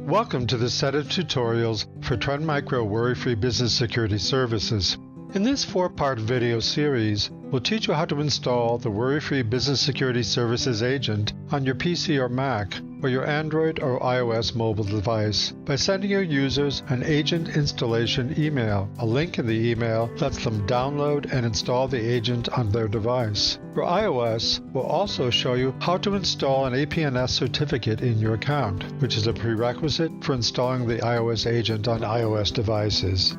Welcome to this set of tutorials for Trend Micro Worry-Free Business Security Services. In this 4-part video series, we'll teach you how to install the Worry-Free Business Security Services agent on your PC or Mac, or your Android or iOS mobile device by sending your users an agent installation email. A link in the email lets them download and install the agent on their device. For iOS, we'll also show you how to install an APNS certificate in your account, which is a prerequisite for installing the iOS agent on iOS devices.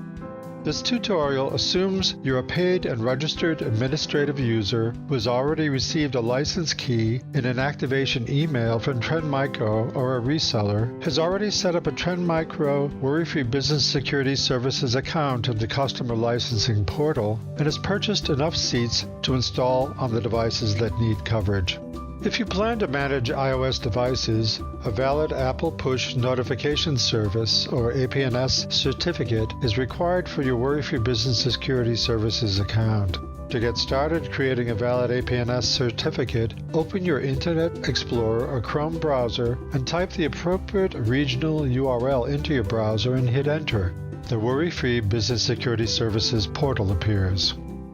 This tutorial assumes you're a paid and registered administrative user who has already received a license key in an activation email from Trend Micro or a reseller, has already set up a Trend Micro Worry-Free Business Security Services account in the customer licensing portal, and has purchased enough seats to install on the devices that need coverage. If you plan to manage iOS devices, a valid Apple Push Notification Service or APNS certificate is required for your Worry-Free Business Security Services account. To get started creating a valid APNS certificate, open your Internet Explorer or Chrome browser and type the appropriate regional URL into your browser and hit Enter. The Worry-Free Business Security Services portal appears.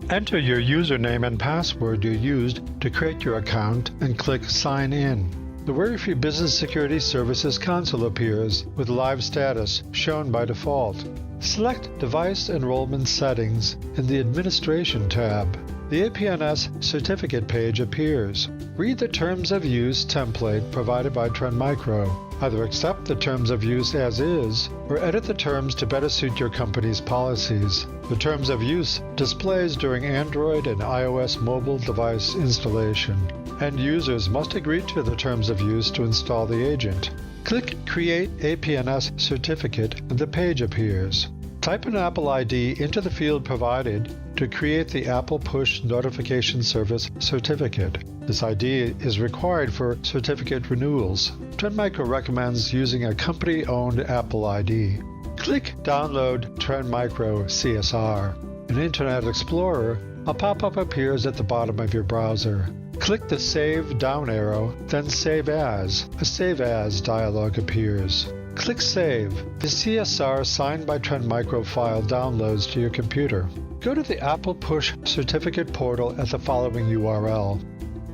Enter your username and password you used to create your account and click Sign In. The Worry-Free Business Security Services console appears with live status shown by default. Select Device Enrollment Settings in the Administration tab. The APNS certificate page appears. Read the Terms of Use template provided by Trend Micro. Either accept the terms of use as is, or edit the terms to better suit your company's policies. The Terms of Use displays during Android and iOS mobile device installation. End users must agree to the Terms of Use to install the agent. Click Create APNS Certificate and the page appears. Type an Apple ID into the field provided to create the Apple Push Notification Service certificate. This ID is required for certificate renewals. Trend Micro recommends using a company-owned Apple ID. Click Download Trend Micro CSR. In Internet Explorer, a pop-up appears at the bottom of your browser. Click the Save down arrow, then Save As. A Save As dialog appears. Click Save. The CSR signed by Trend Micro file downloads to your computer. Go to the Apple Push Certificate portal at the following URL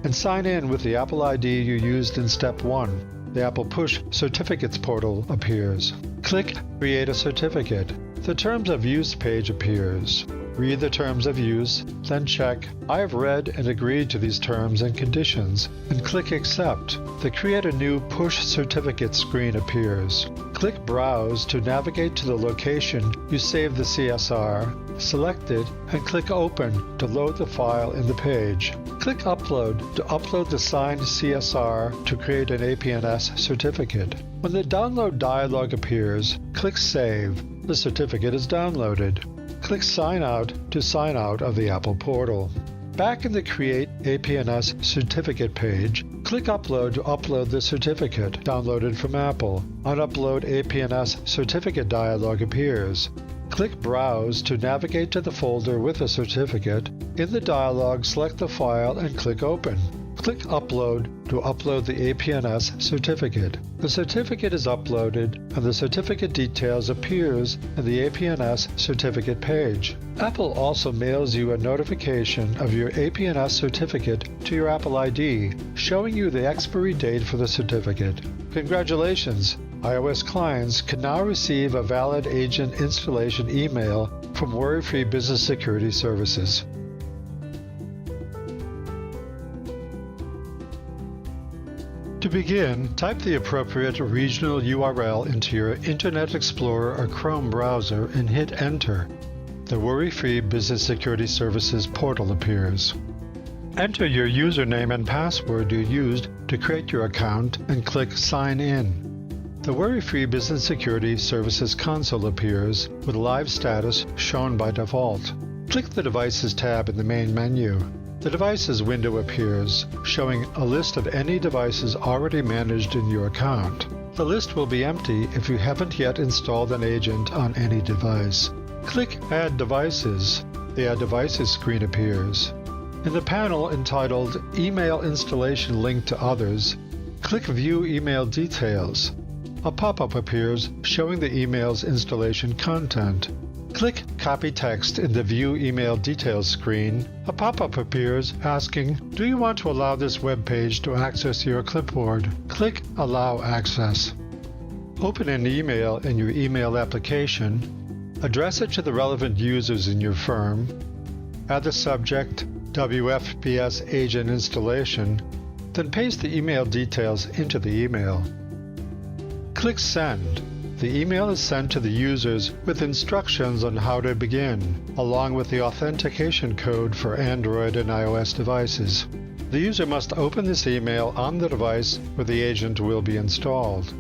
and sign in with the Apple ID you used in Step 1. The Apple Push Certificates portal appears. Click Create a Certificate. The Terms of Use page appears. Read the Terms of Use, then check I have read and agreed to these terms and conditions, and click Accept. The Create a New Push Certificate screen appears. Click Browse to navigate to the location you saved the CSR, select it, and click Open to load the file in the page. Click Upload to upload the signed CSR to create an APNS certificate. When the Download dialog appears, click Save. The certificate is downloaded. Click Sign Out to sign out of the Apple portal. Back in the Create APNS Certificate page, click Upload to upload the certificate downloaded from Apple. An Upload APNS Certificate dialog appears. Click Browse to navigate to the folder with the certificate. In the dialog, select the file and click Open. Click Upload to upload the APNS certificate. The certificate is uploaded and the certificate details appears in the APNS certificate page. Apple also mails you a notification of your APNS certificate to your Apple ID, showing you the expiry date for the certificate. Congratulations! iOS clients can now receive a valid agent installation email from Worry-Free Business Security Services. To begin, type the appropriate regional URL into your Internet Explorer or Chrome browser and hit Enter. The Worry-Free Business Security Services portal appears. Enter your username and password you used to create your account and click Sign In. The Worry-Free Business Security Services console appears with live status shown by default. Click the Devices tab in the main menu. The Devices window appears, showing a list of any devices already managed in your account. The list will be empty if you haven't yet installed an agent on any device. Click Add Devices. The Add Devices screen appears. In the panel entitled Email Installation Link to Others, click View Email Details. a pop-up appears showing the email's installation content. Click Copy Text in the View Email Details screen. A pop-up appears asking, do you want to allow this web page to access your clipboard? Click Allow Access. Open an email in your email application. Address it to the relevant users in your firm. Add the subject, WFBS Agent Installation, then paste the email details into the email. Click Send. The email is sent to the users with instructions on how to begin, along with the authentication code for Android and iOS devices. The user must open this email on the device where the agent will be installed.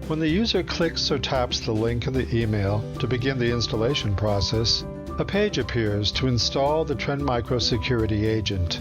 When the user clicks or taps the link in the email to begin the installation process, a page appears to install the Trend Micro Security Agent.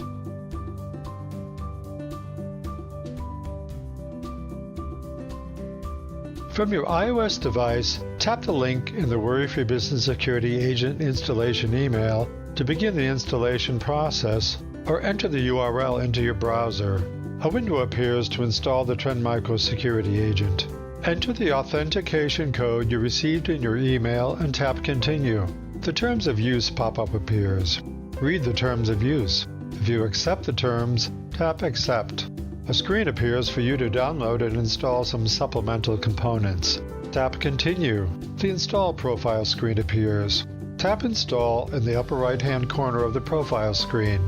From your iOS device, tap the link in the Worry-Free Business Security Agent installation email to begin the installation process, or enter the URL into your browser. A window appears to install the Trend Micro Security Agent. Enter the authentication code you received in your email and tap Continue. The Terms of Use pop-up appears. Read the terms of use. If you accept the terms, tap Accept. A screen appears for you to download and install some supplemental components. Tap Continue. The Install Profile screen appears. Tap Install in the upper right-hand corner of the profile screen.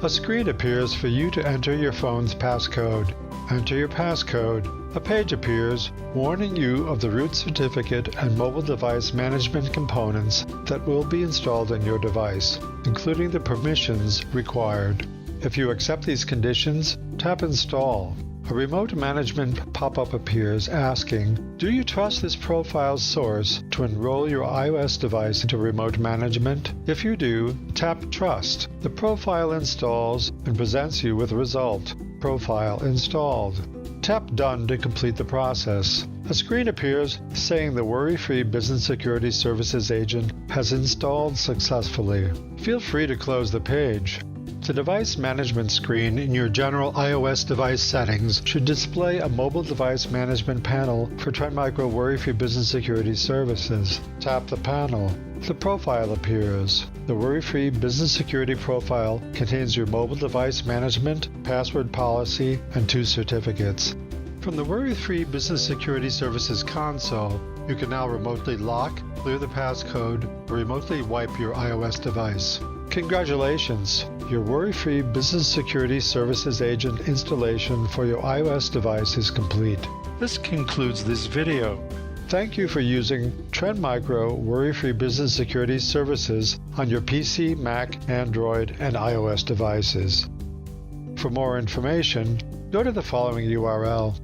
A screen appears for you to enter your phone's passcode. Enter your passcode. A page appears warning you of the root certificate and mobile device management components that will be installed on your device, including the permissions required. If you accept these conditions, tap Install. A remote management pop-up appears asking, do you trust this profile's source to enroll your iOS device into remote management? If you do, tap Trust. The profile installs and presents you with a result, Profile Installed. Tap Done to complete the process. A screen appears saying the Worry-Free Business Security Services Agent has installed successfully. Feel free to close the page. The device management screen in your general iOS device settings should display a mobile device management panel for Trend Micro Worry-Free Business Security Services. Tap the panel. The profile appears. The Worry-Free Business Security Profile contains your mobile device management, password policy, and 2 certificates. From the Worry-Free Business Security Services console, you can now remotely lock, clear the passcode, or remotely wipe your iOS device. Congratulations! Your Worry-Free Business Security Services Agent installation for your iOS device is complete. This concludes this video. Thank you for using Trend Micro Worry-Free Business Security Services on your PC, Mac, Android, and iOS devices. For more information, go to the following URL.